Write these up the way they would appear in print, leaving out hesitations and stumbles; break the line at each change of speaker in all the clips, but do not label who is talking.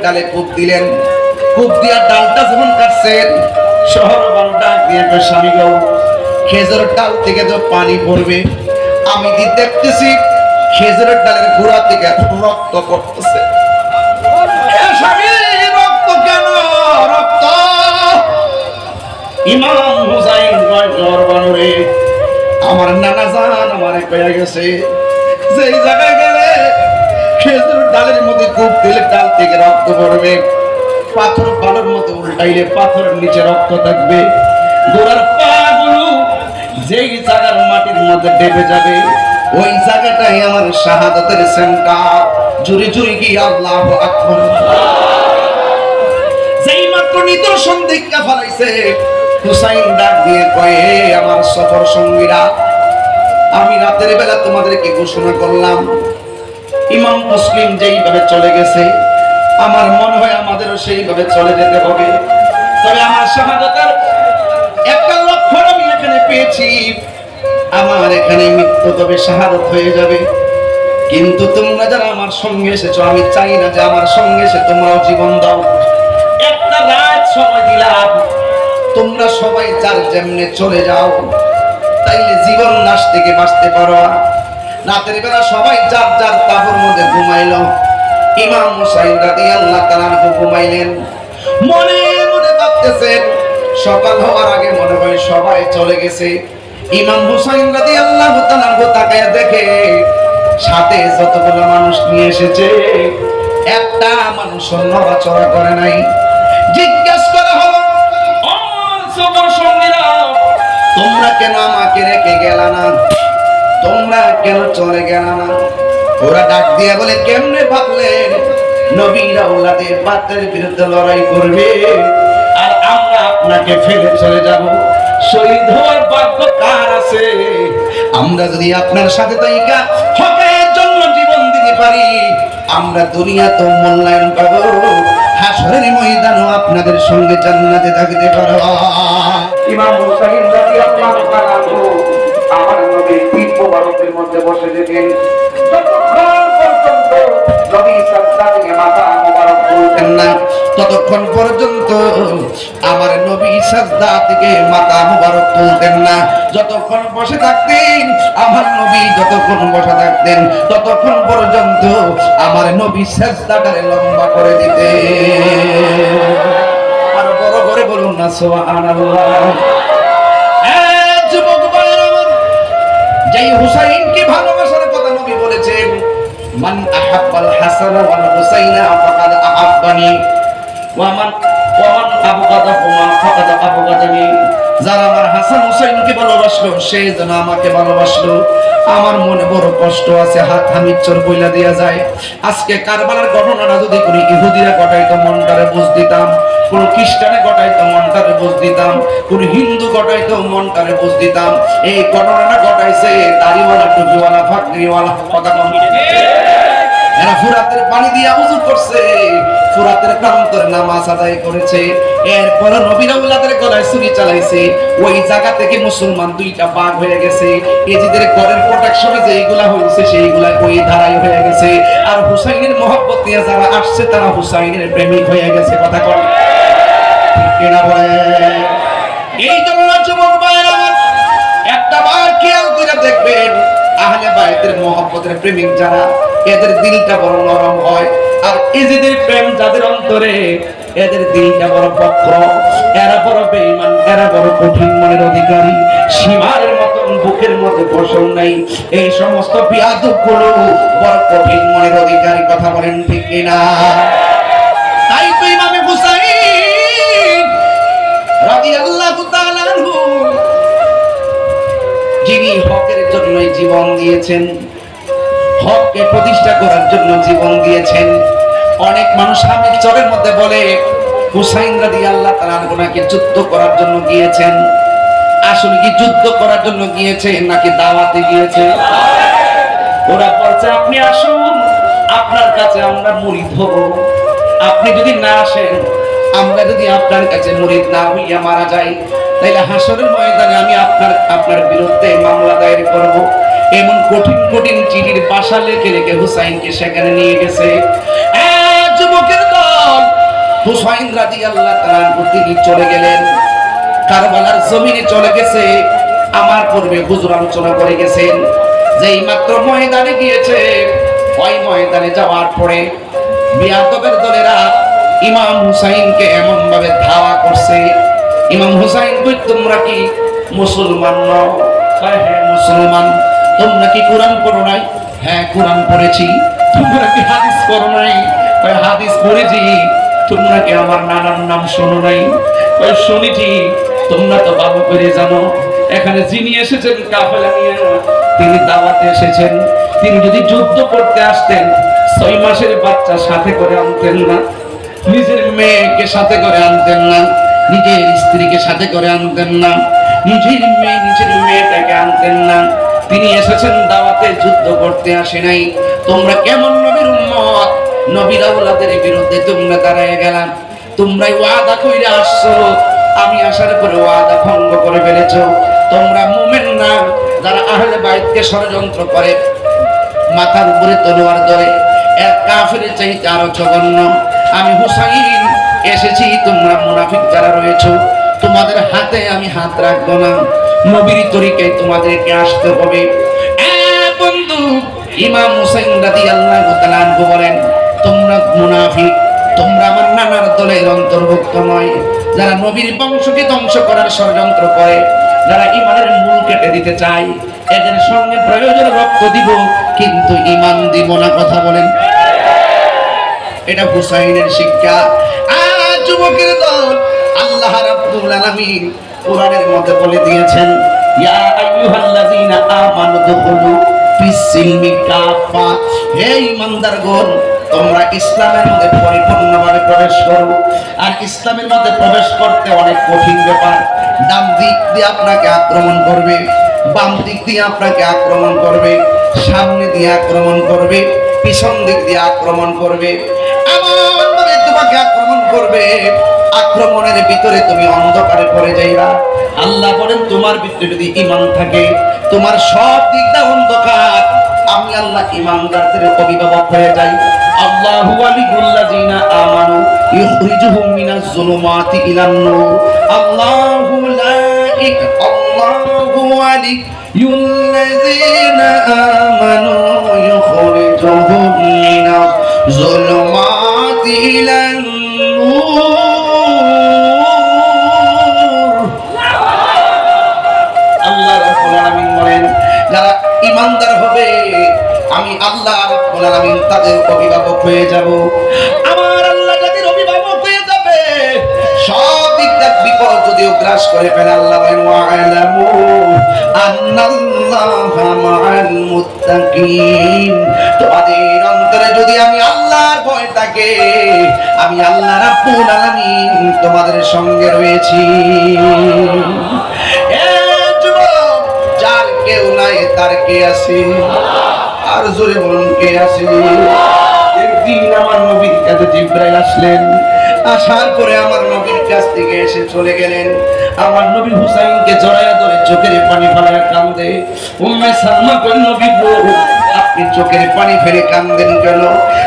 ডালে কূপ দিলেন। কূপ দিয়া ডালটা যখন কাটছেন, শহর ডাক দিয়ে একটা স্বামী গো, খেজুরের ডাল থেকে তো পানি পড়বে, আমি কি দেখতেছি খেজুরের ডালের গোড়া থেকে রক্ত পড়তেছে। রক্ত কেন? রক্ত ইমাম হুসাইন বানরে আমার নানা জান আমারে কয়ে গেছে, যেই জায়গায় গেলে খেজুর ডালের মধ্যে কূপ দিলে ডাল থেকে রক্ত পড়বে, পাথর বালুর মতো উল্টাইলে পাথরের নিচে রক্ত থাকবে, গোড়ার পাগুলো যেই জায়গার মাটির মধ্যে ডেবে যাবে ওই জায়গাটাই আমার শাহাদাতের সেন্টার। জুরি জুরি কি আল্লাহু আকবার। যেই মাত্র নিদর্শন দেখা ফলাইছে, হুসাইন ডাক দিয়ে কয়ে, আমার সফর সঙ্গীরা, আমি রাতের বেলা তোমাদেরকে ঘোষণা করলাম ইমাম মুসলিম যেইভাবে চলে গেছে, আমার মনে হয় আমাদেরও সেইভাবে চলে যেতে হবে। তবে আমার শাহাদাতের একটা লক্ষণ আমি এখানে পেয়েছি, আমার এখানে মৃত্যু তবে শাহাদাত হয়ে যাবে। কিন্তু তোমরা যারা আমার সঙ্গে এসেছো, আমি চাই না যে আমার সঙ্গে এসে তোমরাও জীবন দাও। একটা রাত সময় দিলাম, তোমরা সবাই যার যেমনে চলে যাও, তাইলে জীবন নাশ থেকে বাঁচতে পারো। রাতের বেলা সবাই যার যার তাঁবুর মধ্যে ঘুমাইল। ইমাম হুসাইন রাদিয়াল্লাহু তাআলা ঘুমাইলেন, মনে মনে ভাবতেছেন সকাল হওয়ার আগে মনে হয় সবাই চলে গেছে। ইমাম হুসাইন রাদিয়াল্লাহু তাআলা তাকায়া দেখে সাথে যতগুলো মানুষ নিয়ে এসেছে, একটা মানুষ নড়াচড়া করে নাই। জিজ্ঞাসা করা হলো, তোমরা কেন আমাকে রেখে গেলা না? তোমরা কেন চলে গেলা না? ওরা ডাক দিয়ে বলে, কেমনে ভাবলেন নবীর আওলাদের বাতের বিরুদ্ধে লড়াই করবে আর আমরা আপনাকে ফেলে চলে যাব? শহীদ হওয়ার ভাগ্য কার আছে? আমরা যদি আপনার সাথে তাইকা হকের জন্য জীবন দিতে পারি, আমরা দুনিয়া তো মূল্যায়ন পাবো, হাসরের ময়দানও আপনাদের সঙ্গে জান্নাতে থাকতে পারব। ইমাম হুসাইন রাদিয়াল্লাহু তাআলা আমার নবীর পিঠ মোবারকের মধ্যে বসে যেতেন, যতক্ষণ পর্যন্ত নবী সাজদা থেকে মাথা মোবারক তুলতেন না, ততক্ষণ পর্যন্ত আমার নবী সাজদা থেকে মাথা মোবারক তুলতেন না। যতক্ষণ বসে থাকতেন আমার নবী, যতক্ষণ বসে থাকতেন ততক্ষণ পর্যন্ত আমার নবী সাজদাটারে লম্বা করে দিতেন। আর বড় করে বলুন না সুবহানাল্লাহ। যুবক ভাইরা, যেই হুসাইনকে ভালোবাসার কথা নবী বলেছেন, মান আহাব্বাল হাসান ওয়াল হুসাইনা ফাকাদ আহাব্বানি ওয়া মান আবগাদাহুমা ফাকাদ আবগাদানি। যারা আমার হাসান হুসাইনকে ভালোবাসলো সে যেন আমাকে ভালোবাসলো। আমার মনে বড় কষ্ট আছে, হাত হামিচ্ছর বইলা দিয়া যায়। আজকে কারবালার ঘটনাটা যদি কোনো ইহুদিরা ঘটাইতো মনটারে বুঝ দিতাম, কোন খ্রিস্টানে ঘটাইতো মনটারে বুঝ দিতাম, কোন হিন্দু ঘটাইতো মনটারে বুঝ দিতাম। এই ঘটনাটা ঘটাইছে দাড়িওয়ালা, টুপিওয়ালা, ফাকরিওয়ালা। কথা কম, এরা ফুরাতের পানি দিয়া উযু করছে, ফুরাতের প্রান্তরে নামাজ আদায় করেছে, এরপর নবীর আওলাদের গলায় ছুরি চালাইছে। ওই জায়গা থেকে মুসলমান দুইটা ভাগ হয়ে গেছে। এজিদের ঘরের প্রোটেকশনে যেইগুলা হইছে সেইগুলা ওই ধারায় হয়ে গেছে। আর হুসাইনের মহব্বত নিয়ে যারা আসছে তারা হুসাইনের প্রেমিক হয়ে গেছে। কথা কন ঠিক কিনা বলে? এই জন্য যুবক ভাইরা আমার, একটা বার খেয়াল করে দেখবেন, আহলে বাইতের মহব্বতের প্রেমিক যারা, এদের দিলটা বড় নরম হয়। আর এজিদের প্রেম যাদের অন্তরে, এদের দিলটা বড় বক্র, এরা বড় বেঈমান, এরা বড় কঠিন মনের অধিকারী। সীমারের মতন বুকের মধ্যে বসন নাই। এই সমস্ত বিয়াদবগুলো বড় কঠিন মনের অধিকারী। কথা বলেন ঠিক কিনা? তাই তো ইমাম হুসাইন রাদিয়াল্লাহু তাআলা আনহু, যিনি হকের জন্য জীবন দিয়েছেন, হককে প্রতিষ্ঠা করার জন্য জীবন দিয়েছেন। অনেক মানুষ হামিদ চরের মধ্যে বলে হুসাইন রাদিয়াল্লাহু তাআলা ওনাকে যুদ্ধ করার জন্য গিয়েছেন। আসলে কি যুদ্ধ করার জন্য গিয়েছে নাকি দাওয়াতে গিয়েছে? ওরা বলছে আপনি আসুন, আপনার কাছে আমরা মুরিদ হব। আপনি যদি না আসেন, আমরা যদি আপনার কাছে মুরিদ না হইয়া মারা যাই, তাইলে হাসরের ময়দানে আমি আপনার বিরুদ্ধে মামলা দায়ের করব। এমন কঠিন কঠিন চিঠির বাসা লেখে রেখে হুসাইনকে সেখানে নিয়ে গেছে। যুবকের দল হুসাইন রাদিয়াল্লাহু তাআলা তিনি চলে গেলেন, কারবালার জমিনে চলে গেছে। আমার পূর্বে হুজুর আলোচনা করে গেছেন, যেই মাত্র ময়দানে গিয়েছে, ওই ময়দানে যাওয়ার পরে বিয়াদবের দলেরা ইমাম হুসাইনকে এমন ভাবে ধাওয়া করছে। ইমাম হুসাইন কই, তোমরা কি মুসলমান নও? হ্যাঁ মুসলমান। তোমরা কি কোরআন পড়ো নাই? হ্যাঁ কোরআন পড়েছি। তোমরা কি হাদিস পড়ো নাই? হাদিস পড়েছি। তোমরা কি আমার নানার নাম শোনো নাই? শুনেছি। তোমরা তো ভালো করে জানো, এখানে যিনি এসেছেন কাফেলা নিয়ে, তিনি দাওয়াতে এসেছেন। তিনি যদি যুদ্ধ করতে আসতেন, 6 মাসের বাচ্চা সাথে করে আনতেন না, নিজের মেয়েকে সাথে করে আনতেন না, নিজের স্ত্রীকে সাথে করে আনতেন না, নিজের মেয়েটাকে আনতেন না। তিনি এসেছেন দাওয়াতে, যুদ্ধ করতে আসে নাই। তোমরা কেমন নবীর উম্মত, নবীর আওলাদের বিরুদ্ধে তোমরা দাঁড়ায় গেলাম। তোমরাই ওয়াদা কইরা আসছো, আমি আসার পরে ওয়াদা ভঙ্গ করে ফেলেছো। তোমরা মুমিন না, যারা আহলে বাইতকে ষড়যন্ত্র করে, মাথার উপরে তলোয়ার ধরে, এক কাফেরের চাইতে আরো জঘন্য। আমি হুসাইন এসেছি, তোমরা মুনাফিক যারা রয়েছো, তোমাদের হাতে আমি হাত রাখবো না। নবীর তরিকায় তোমাদেরকে আসতে হবে। বন্ধু, ইমাম হুসাইন রাদিয়াল্লাহু তাআলা আনহু বলেন, তোমরা মুনাফিক, তোমরা আমার নানার দলের অন্তর্ভুক্ত নয়। যারা নবীর বংশকে ধ্বংস করার ষড়যন্ত্র করে, যারা ইমানের মূল কেটে দিতে চায়, এদের সঙ্গে প্রয়োজন রক্ত দিব, কিন্তু ইমান দিব না। কথা বলেন। এটা হুসাইনের শিক্ষা। যুবকের দল, আল্লাহ রাব্বুল আলামিন কোরআনের মধ্যে বলে দিয়েছেন, ইয়া আইয়ুহাল্লাযীনা আমানু দুখুলু ফিস-সিলমি কাফা। হে ঈমানদারগণ, তোমরা ইসলামের মধ্যে পরিপূর্ণভাবে প্রবেশ করো। আর ইসলামের মধ্যে প্রবেশ করতে অনেক কঠিন ব্যাপার। ডান দিক দিয়ে আপনাকে আক্রমণ করবে, বাম দিক দিয়ে আপনাকে আক্রমণ করবে, সামনে দিয়ে আক্রমণ করবে, পিছন দিক দিয়ে আক্রমণ করবে, এমনভাবে তোমাকে আক্রমণ করবে, আক্রমণের ভিতরে তুমি অন্ধকারে পড়ে যাইবা। আল্লাহ বলেন, তোমার ভিতরে যদি ঈমান থাকে, তোমার সব দিকটা অন্ধকার, আমি আল্লাহ ঈমানদারদের অভিভাবক হয়ে যাই। আল্লাহু ওয়ালিউল্লাযিনা আমানু ইখরিজুহুম মিনাজ যুলুমাতি ইলান নূর। আল্লাহু লা আল্লাহু ওয়ালিউল্লাযিনা আমানু ইখরিজুহুম মিনাজ যুলুমাতি ইলান নূর। আল্লাহ রাব্বুল আলামিন বলেন, যারা ঈমানদার হবে, আমি আল্লাহ রাব্বুল আলামিন তাদের অভিভাবক হয়ে যাব। আমার আল্লাহ যাদের অভিভাবক হয়ে যাবে, সব দিকটা বিপদ যদিও গ্রাস করে ফেলে, আল্লাহ বলেন, ওয়া'লামু আন্নাল্লাহা মা'আল মুত্তাকিন। তোমাদের অন্তরে যদি আমি আল্লাহর ভয় থাকে, আমি আল্লাহ রাব্বুল আলামিন তোমাদের সঙ্গে রয়েছি। যুবক, যার কেউ নাই তার কে আছে? আর জোরে বলুন, কে আছে? একদিন আমার নবীর কাছে জিবরাইল আসলেন। আসার পরে আমার নবীর কাছ থেকে এসে চলে গেলেন। আমার নবী হুসাইনকে জড়াইয়া ধরে চোখের পানি ফেলে কান্দে। উম্মে সালমা কই, নবী গো, আপনি চোখের পানি ফেলে কান্দেন কেন?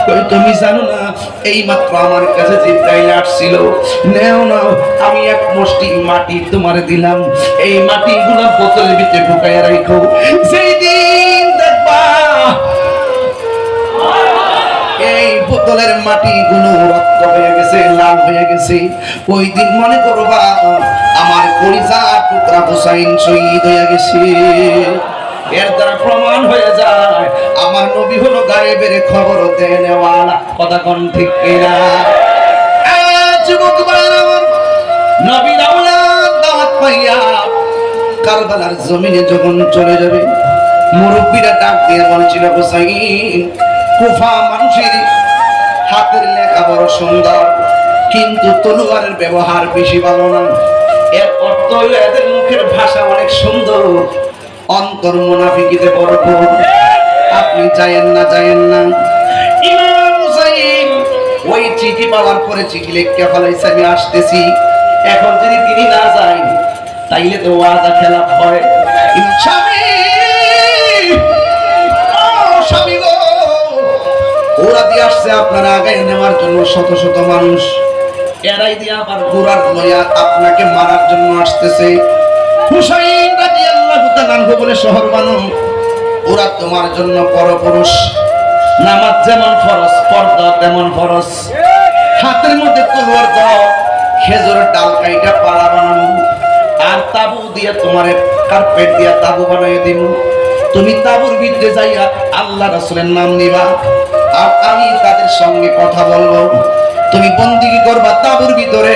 কই, তুমি জানো না, এই মাত্র আমার কাছে জিবরাইল আসছিল। নেও না, আমি এক মুষ্টি মাটি তোমার দিলাম, এই মাটিগুলো বোতলের ভিতরে ঢুকাইয়া রাখো। সেই দিন দেখবা এই বোতলের মাটিগুলো রক্ত হয়ে গেছে, লাল হয়ে গেছে। ওই দিন মনে করবা আমার কলিজার টুকরা হুসাইন শহীদ হয়ে গেছে। এর দ্বারা প্রমাণ হয়ে যায় আমার নবী হলো গায়েবের খবর দেনেওয়ালা। কথা কোন ঠিক কিনা? যুবক ভাইরা, আমার নবীর আওলাদ দাওয়াত পাইয়া কারবালার জমিনে যখন চলে যাবে, মুরব্বীরা ডাক দিয়ে বলছিল, হুসাইন, কুফা মানুষের হাতের লেখা বড় সুন্দর, কিন্তু তলোয়ারের ব্যবহার বেশি ভালো না। এর অর্থ হলো এদের মুখের ভাষা অনেক সুন্দর, অন্তর মুনাফিকিতে ভরপুর। আপনি যায়েন না, যায়েন না। ইমাম হুসাইন ওই চিঠি পাওয়ার পরে চিঠি লিখে ফেলাইছে, আমি আসতেছি। এখন যদি তিনি না যান, তাইলে তো ওয়াদা খেলাফ হয়। স্বামী, স্বামী গো, ওরা দিয়ে আসছে আপনারা আগায় নেওয়ার জন্য শত শত মানুষ। এরাই দিয়ে আবার ঘোড়ার লইয়া আপনাকে মারার জন্য আসতেছে। হুসাইন রাদিয়াল্লাহু তাআলা আনহু বলে, শহর বানু, ওরা তোমার জন্য পরপুরুষ। নামাজ যেমন ফরজ, পর্দা তেমন ফরজ। হাতের মধ্যে তলোয়ার দাও, খেজুরের ডাল কাইটা পাড়া বানানো, আর তাবু দিয়ে তোমার কার্পেট দিয়া তাবু বানাই দিব। তুমি তাবুর ভিতরে যাইয়া আল্লাহ রাসূলের নাম নিবা, আর আমি তাদের সঙ্গে কথা বলবো। তুমি বন্দিগি করবা তাবুর ভিতরে,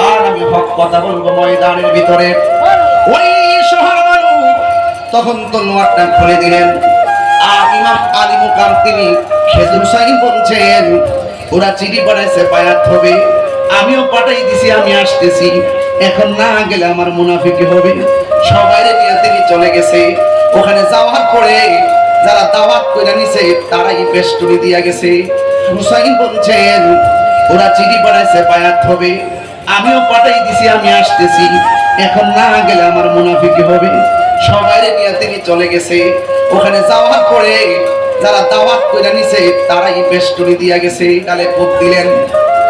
আর আমি হক কথা বলবো ময়দানের ভিতরে। ওই শহর মানুষ তখন তলোয়ারটা খুলে দিলেন। আর ইমাম আলী মুকাম তিনি খেজুর সাইন বলছেন, ওরা চিঠি পাঠাইছে বায়াত হবে, আমিও পাঠাই দিছি, আমি আসতেছি। এখন না গেলে আমার মুনাফিকি হবে। সবাই নিয়ে তিনি চলে গেছে। ওখানে যাওয়ার পরে যারা দাওয়াত করে নিছে তারাই বেষ্টনী দিয়া গেছে। হুসাইন বলছেন, ওরা চিঠি পাঠাইছে বায়াত হবে, আমিও পাঠাই দিছি, আমি আসতেছি। এখন না গেলে আমার মুনাফিকি হবে। সবাই নিয়ে তিনি চলে গেছে। ওখানে যাওয়ার পরে যারা দাওয়াত করে নিছে তারাই বেষ্টনী দিয়া গেছে। ডালে কূপ দিলেন।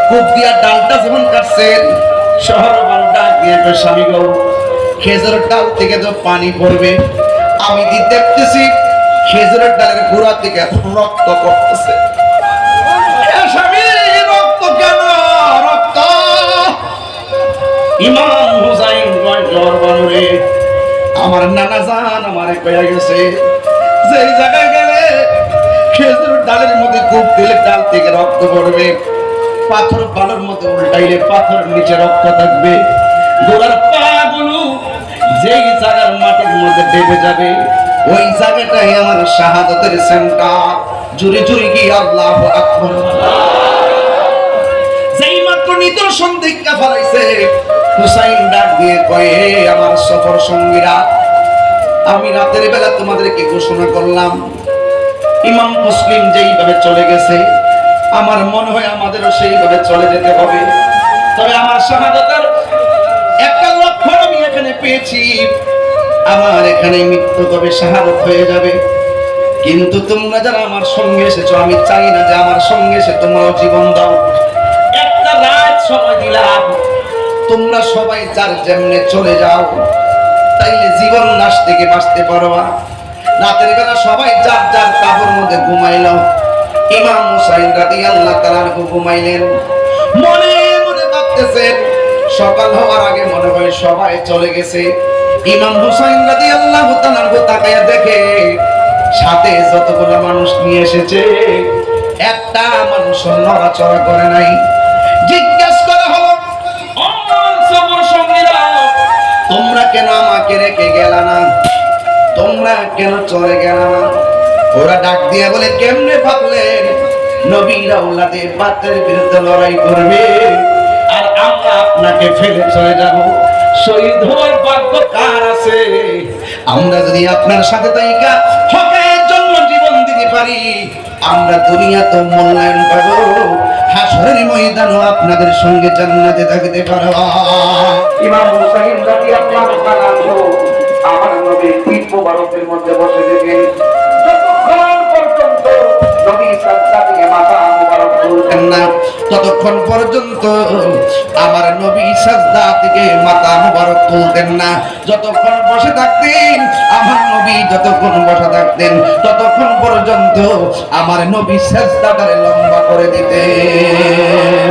কূপ দিয়া ডালটা যখন কাটছেন, শহর মানুষ ডাক দিয়ে স্বামী গো, খেজুরের ডাল থেকে তো পানি পড়বে। আমি দেখতেছি খেজুরের ডালের গোড়া থেকে রক্ত পড়তেছে। স্বামী, রক্ত কেন? রক্ত। ইমাম হুসাইন রে, আমার নানা জান আমারে কইয়া গেছে, যে জায়গায় গেলে খেজুর ডালের মধ্যে কূপ দিলে ডাল থেকে রক্ত পড়বে, পাথর বালুর মধ্যে উল্টাইলে পাথরের নিচে রক্ত থাকবে। গোড়ার পাগুলো যেই জায়গার মাটির মধ্যে ডেবে যাবে, ওই জায়গাটাই আমার শাহাদাতের সেন্টার। জুড়ে জুড়ে গিয়ে আল্লাহু আকবার। যেই মাত্র নিদর্শন দেখা ফলাইছে, হুসাইন ডাক দিয়ে কয়ে, আমার সফর সঙ্গীরা, আমি রাতের বেলা তোমাদেরকে ঘোষণা করলাম, ইমাম মুসলিম যেইভাবে চলে গেছে, আমার মনে হয় আমাদেরও সেইভাবে চলে যেতে হবে। তবে আমার শাহাদাতের একটা লক্ষণ আমি এখানে পেয়েছি, আমার এখানে মৃত্যু কবে শাহাদাত হয়ে যাবে। কিন্তু তোমরা যারা আমার সঙ্গে এসেছো, আমি চাই না যে আমার সঙ্গে এসে তোমরাও জীবন দাও। একটা রাত সময় দিলাম, তোমরা সবাই যার যেমনে চলে যাও, তাইলে জীবন নাশ থেকে বাঁচতে পারবা। রাতের বেলা সবাই যার যার তাঁবুর মধ্যে ঘুমাইল। ইমাম হুসাইন রাদিয়াল্লাহু তাআলা আনহু ঘুমাইলেন। মনে মনে ভাবতেছেন, সকাল হওয়ার আগে মনে হয় সবাই চলে গেছে। ইমাম হুসাইন রাদিয়াল্লাহু তাআলা আনহু তাকায়া দেখে, সাথে যতগুলো মানুষ নিয়ে এসেছে, একটা মানুষ নড়াচড়া করে নাই। জিজ্ঞেস করা হলো, তোমরা কেন আমাকে রেখে গেলা না? তোমরা কেন চলে গেলা না? ওরা ডাক দিয়ে বলে, কেমনে ভাবলেন নবীরা ওলাদের পাত্রের বিরুদ্ধে লড়াই করবে আর আমরা আপনাকে ফেলে চলে যাব? শহীদ হওয়ার ভাগ্য কার আছে? আমরা যদি আপনার সাথে তাইকা হকের জন্য জীবন দিতে পারি, আমরা দুনিয়াতে মূল্যায়ন পাবো, হাসরের ময়দানও আপনাদের সঙ্গে জান্নাতে থাকতে পারবো। ইমাম হুসাইন রাদিয়াল্লাহু তাআলা আমার নবীর পিঠ মোবারকের মধ্যে বসে দেখেন, যতক্ষণ পর্যন্ত নবী সাজদা থেকে মাথা মোবারক তুলতেন না, ততক্ষণ পর্যন্ত আমার নবী সাজদা থেকে মাথা মোবারক তুলতেন না। যতক্ষণ বসে থাকতেন আমার নবী, যতক্ষণ বসে থাকতেন ততক্ষণ পর্যন্ত আমার নবী সাজদাটারে লম্বা করে দিতেন।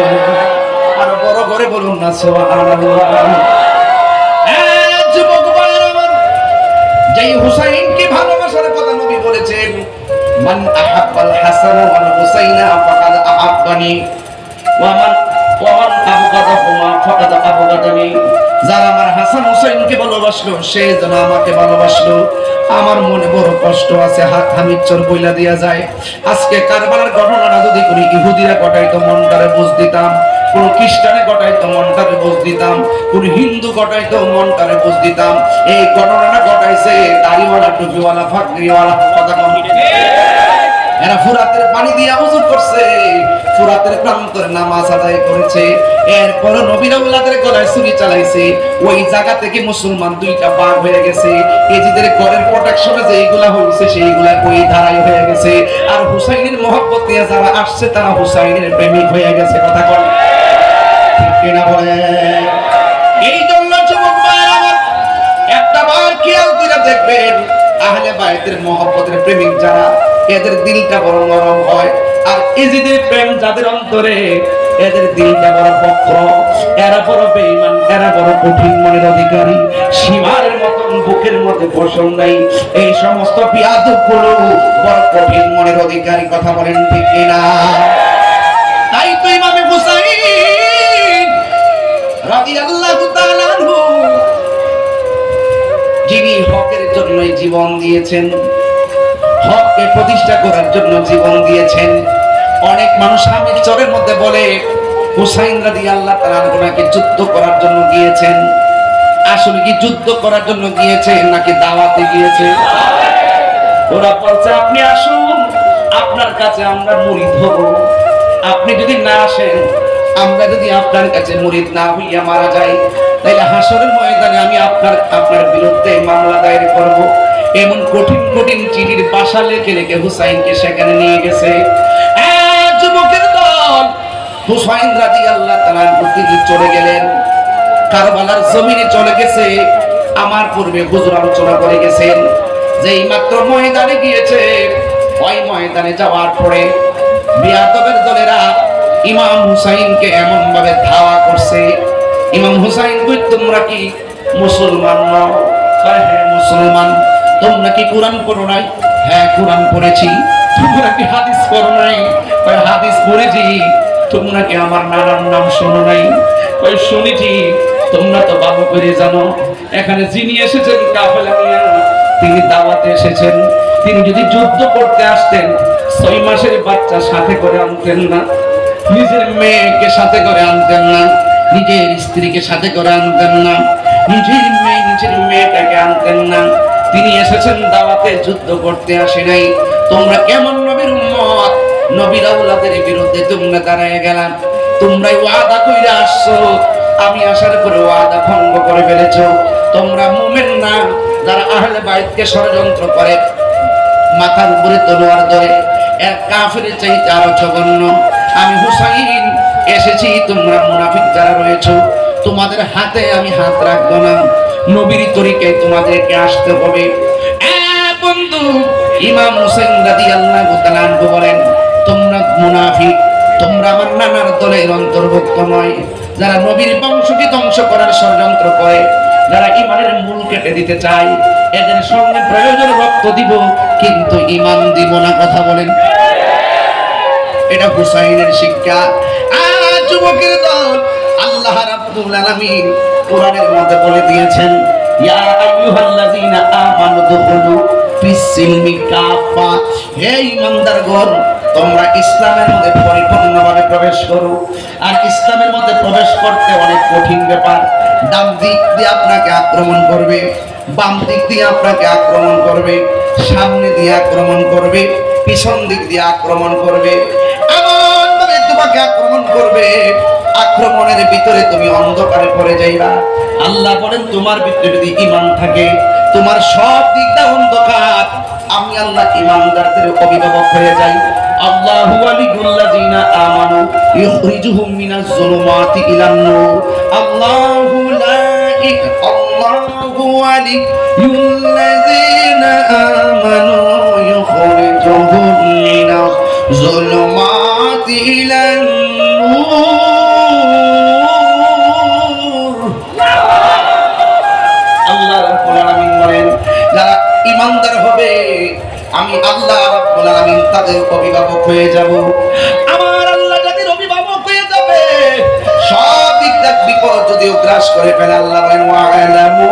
আর বড় করে বলুন না সুবহানাল্লাহ। যুবক ভাইরা আমার, যেই হুসাইনকে ভালোবাসার কথা নবী বলেছেন, মান আহাব্বাল হাসান ওয়াল হুসাইনা ফাকাদ আহাব্বানি ওয়া মান আবগাদাহুমা ফাকাদ আবগাদানি। যারা আমার হাসান হুসাইনকে ভালোবাসলো, সে যেন আমাকে ভালোবাসলো। আমার মনে বড় কষ্ট আছে, হাত হামিচ্ছর বইলা দিয়া যায়। আজকে কারবালার ঘটনাটা যদি কোনো ইহুদিরা ঘটাইতো, মনটারে বুঝ দিতাম। কোন খ্রিস্টানে ঘটাইতো, মনটারে বুঝ দিতাম। কোন হিন্দু ঘটাইতো, মনটারে বুঝ দিতাম। এই ঘটনাটা ঘটাইছে দাড়িওয়ালা, টুপিওয়ালা, ফাকরিওয়ালা। কথা কম। এরা ফুরাতের পানি দিয়ে ওযু করছে, ফুরাতের প্রান্তরে নামাজ আদায় করেছে। এরপর নবীর আওলাদের গলায় ছুরি চালাইছে। ওই জায়গা থেকে মুসলমান দুইটা ভাগ হয়ে গেছে। এজিদের ঘরের প্রোটেকশনে যেইগুলা হইছে সেইগুলা ওই ধারাই হয়ে গেছে। আর হুসাইনের মহব্বত নিয়ে যারা আসছে তারা হুসাইনের প্রেমিক হয়ে গেছে। কথা বল। কিনা বলে? এই জন্য যুবক ভাইরা আমার একটা বার খেয়াল করে দেখবেন, আহলে বাইতের মহব্বতের প্রেমিক যারা, এদের দিলটা বড় নরম হয়। আর এজিদের প্রেম যাদের অন্তরে, এদের দিলটা বড় বক্র, এরা বড় বেঈমান, এরা বড় কঠিন মনের অধিকারী, সীমারের মতন বুকের মধ্যে পোষণ নাই। এই সমস্ত বিয়াদবগুলো বড় কঠিন মনের অধিকারী। কথা বলেন ঠিক কিনা? তাই তো ইমামে হুসাইন রাদিয়াল্লাহু তাআলা আনহু, যিনি হকের জন্যই জীবন দিয়েছেন, হককে প্রতিষ্ঠা করার জন্য জীবন দিয়েছেন। অনেক মানুষ আমির চরের মধ্যে বলে হুসাইন রাদিয়াল্লাহু তাআলা আনহু নাকি যুদ্ধ করার জন্য গিয়েছেন। আসলে কি যুদ্ধ করার জন্য গিয়েছেন নাকি দাওয়াতে গিয়েছেন? ওরা বলছে আপনি আসুন, আপনার কাছে আমরা মুরিদ হব। আপনি যদি না আসেন, আমরা যদি আপনার কাছে মুরিদ না হইয়া মারা যাই, তাহলে হাসরের ময়দানে আমি আপনার বিরুদ্ধে মামলা দায়ের করব। এমন কঠিন কঠিন চিঠির বাসা লিখে রেখে হুসাইনকে সেখানে নিয়ে গেছে। যুবকের দল হুসাইন রাদিয়াল্লাহু তাআলা তিনি চলে গেলেন, কারবালার জমিনে চলে গেছে। আমার পূর্বে হুজুর আলোচনা করে গেছেন যে এই মাত্র ময়দানে গিয়েছে। ওই ময়দানে যাওয়ার পরে বিয়াদবের দলেরা ইমাম হুসাইনকে এমন ভাবে ধাওয়া করছে। ইমাম হুসাইন কই, তোমরা কি মুসলমান নও? হ্যাঁ মুসলমান। তোমরা কি কোরআন পড়ো নাই? হ্যাঁ কোরআন পড়েছি। তোমরা কি হাদিস পড়ো নাই? হাদিস পড়েছি। তোমরা কি আমার নানার নাম শোনো নাই? শুনেছি। তোমরা তো ভালো করে জানো এখানে যিনি এসেছেন কাফেলা নিয়ে, তিনি দাওয়াতে এসেছেন। তিনি যদি যুদ্ধ করতে আসতেন 6 মাসের বাচ্চা সাথে করে আনতেন না, নিজের মেয়েকে সাথে করে আনতেন না, নিজের স্ত্রীকে সাথে করে আনতেন না, নিজের মেয়েটাকে আনতেন না। তিনি এসেছেন দাওয়াতে, যুদ্ধ করতে আসে নাই। তোমরা কেমন নবীর উম্মত, নবীর আওলাদের বিরুদ্ধে তোমরা দাঁড়ায় গেলাম। তোমরাই ওয়াদা কইরা আসছো, আমি আসার পরে ওয়াদা ভঙ্গ করে ফেলেছো। তোমরা মুমিন না। যারা আহলে বাইতকে ষড়যন্ত্র করে, মাথার উপরে তলোয়ার ধরে, এক কাফেরের চাইতে আরো জঘন্য। আমি হুসাইন এসেছি, তোমরা মুনাফিক যারা রয়েছো, তোমাদের হাতে আমি হাত রাখবো না। নবীর তরিকায় তোমাদেরকে আসতে হবে। বন্ধু, ইমাম হুসাইন রাদিয়াল্লাহু তাআলা আনহু বলেন, তোমরা মুনাফিক, তোমরা আমার নানার দলের অন্তর্ভুক্ত নয়। যারা নবীর বংশকে ধ্বংস করার ষড়যন্ত্র করে, যারা ইমানের মূল কেটে দিতে চায়, এদের সঙ্গে প্রয়োজন রক্ত দিব, কিন্তু ইমান দিব না। কথা বলেন। এটা হুসাইনের শিক্ষা। যুবকের দল, আল্লাহ রাব্বুল আলামিন কোরআনের মধ্যে বলে দিয়েছেন, ইয়া আইয়ুহাল্লাযীনা আমানু দুখুলু ফিস-সিলমি কাফা। হে ঈমানদারগণ, তোমরা ইসলামের মধ্যে পরিপূর্ণভাবে প্রবেশ করো। আর ইসলামের মধ্যে প্রবেশ করতে অনেক কঠিন ব্যাপার। ডান দিক দিয়ে আপনাকে আক্রমণ করবে, বাম দিক দিয়ে আপনাকে আক্রমণ করবে, সামনে দিয়ে আক্রমণ করবে, পিছন দিক দিয়ে আক্রমণ করবে, এমন ভাবে তোমাকে আক্রমণ করবে, আক্রমণের ভিতরে তুমি অন্ধকারে পড়ে যাইবা। আল্লাহ বলেন, তোমার ভিতরে যদি ঈমান থাকে, তোমার সব দিকটা অন্ধকার, আমি আল্লাহ ঈমানদারদের অভিভাবক হয়ে যাই। আল্লাহু ওয়ালিয়ুল্লাযিনা আমানু ইখরিজুহুম মিনাজ যুলুমাতি ইলান নূর। আল্লাহু লা আল্লাহু ওয়ালিয়ুল্লাযিনা আমানু ইখরিজুহুম মিনাজ যুলুমাতি ইলান নূর। আল্লাহ রাব্বুল আলামিন বলেন, যারা ঈমানদার হবে, আমি আল্লাহ রাব্বুল আলামিন তাদের অভিভাবক হয়ে যাব। আমার আল্লাহ যাদের অভিভাবক হয়ে যাবে, সব দিক থেকে বিপদ যদিও গ্রাস করে ফেলে, আল্লাহ বলেন, ওয়া'লামু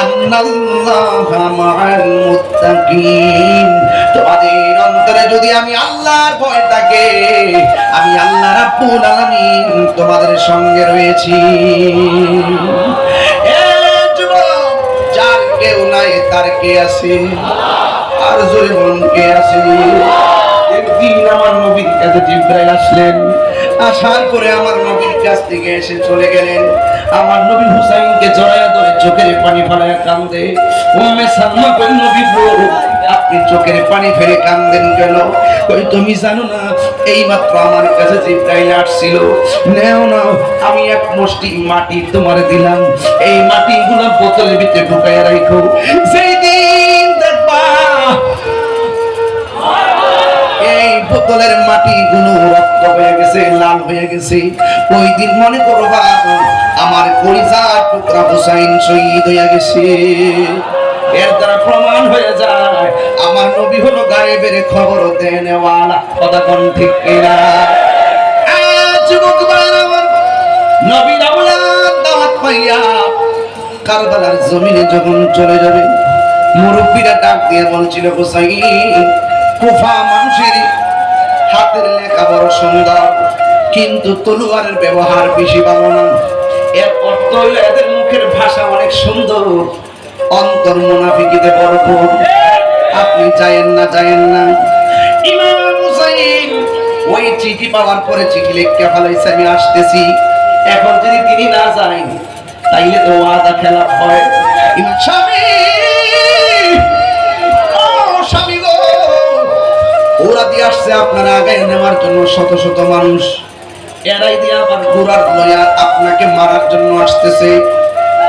আন্নাল্লাহা মা'আল মুত্তাকিন। তোমাদের অন্তরে যদি আমি আল্লাহর ভয় থাকে, আমি আল্লাহ রাব্বুল আলামিন তোমাদের সঙ্গে রয়েছি। যার কেউ নাই তার কে আছে? আর জোরে বলুন, কে আছে? একদিন আমার নবীর কাছে জিবরাইল আসলেন। আসার পরে আমার নবীর কাছ থেকে এসে চলে গেলেন। আমার নবী হুসাইনকে জড়ায়া ধরে চোখের পানি ফেলায় কান্দে। উম্মে সালমা কই, নবী গো, আপনি চোখের পানি ফেলে কান্দেন কেন? কই তুমি জানো না এই মাত্র আমার কাছে জিবরাইল আসছিল, নেও নাও আমি এক মুষ্টি মাটি তোমার দিলাম, এই মাটিগুলো বোতলের ভিতরে ঢুকাইয়া রাখো, যেই দিন দেখবা এই বোতলের মাটিগুলো রক্ত হয়ে গেছে, লাল হয়ে গেছে, ওই দিন মনে করবা আমার কলিজার টুকরা হুসাইন শহীদ হয়ে গেছে। এর দ্বারা প্রমাণ হয়ে যায় আমার নবী হলো গায়েবের খবর দেনেওয়ালা। কথা কোন ঠিক কিনা? যুবক ভাইরা আমার, নবীর আওলাদ দাওয়াত পাইয়া কারবালার জমিনে যখন চলে যাবে, মুরব্বীরা ডাক দিয়ে বলছিল, হুসাইন কুফা মানুষের হাতের লেখা বড় সুন্দর, কিন্তু তলোয়ারের ব্যবহার বেশি ভালো না। এর অর্থ হলো এদের মুখের ভাষা অনেক সুন্দর, অন্তর মুনাফিকিতে ভরপুর। আপনি যায়েন না, যায়েন না। ইমাম হুসাইন ওই চিঠি পাওয়ার পরে চিঠি লিখে ফেলাইছে, আমি আসতেছি। এখন যদি তিনি না যান তাইলে তো ওয়াদা খেলাফ হয়। ইমাম স্বামী, ও স্বামী গো, ওরা দিয়ে আসছে আপনারা আগে নেওয়ার জন্য শত শত মানুষ, এরাই দিয়ে আবার ঘোড়ার লয়া আপনাকে মারার জন্য আসতেছে।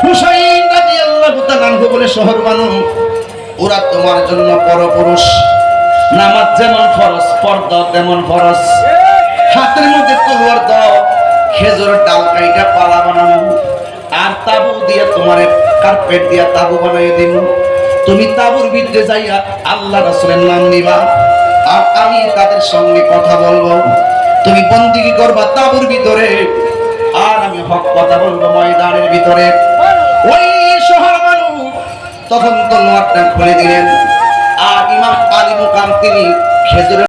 হুসাইন রাদিয়াল্লাহু তাআলা আনহু বলে, শহর মানুষ ওরা তোমার জন্য পরপুরুষ, নামাজ যেমন ফরজ, পর্দা তেমন ফরজ, হাতের মধ্যে তলোয়ার দাও, খেজুরের ডাল কাইটা পালা বানানো, আর তাবু দিয়ে তোমার কার্পেট দিয়ে তাবু বানাই দিন। তুমি তাবুর ভিতরে যাইয়া আল্লাহ রাসূলের নাম নিবা, আর আমি তাদের সঙ্গে কথা বলবো। তুমি বন্দিগি করবা তাবুর ভিতরে, আর আমি হক কথা বলবো ময়দানের ভিতরে। ওই শহর মানুষ তখন তলোয়ারটা খুলে দিলেন, আর ইমাম আলী মুকাম তিনি খেজুরের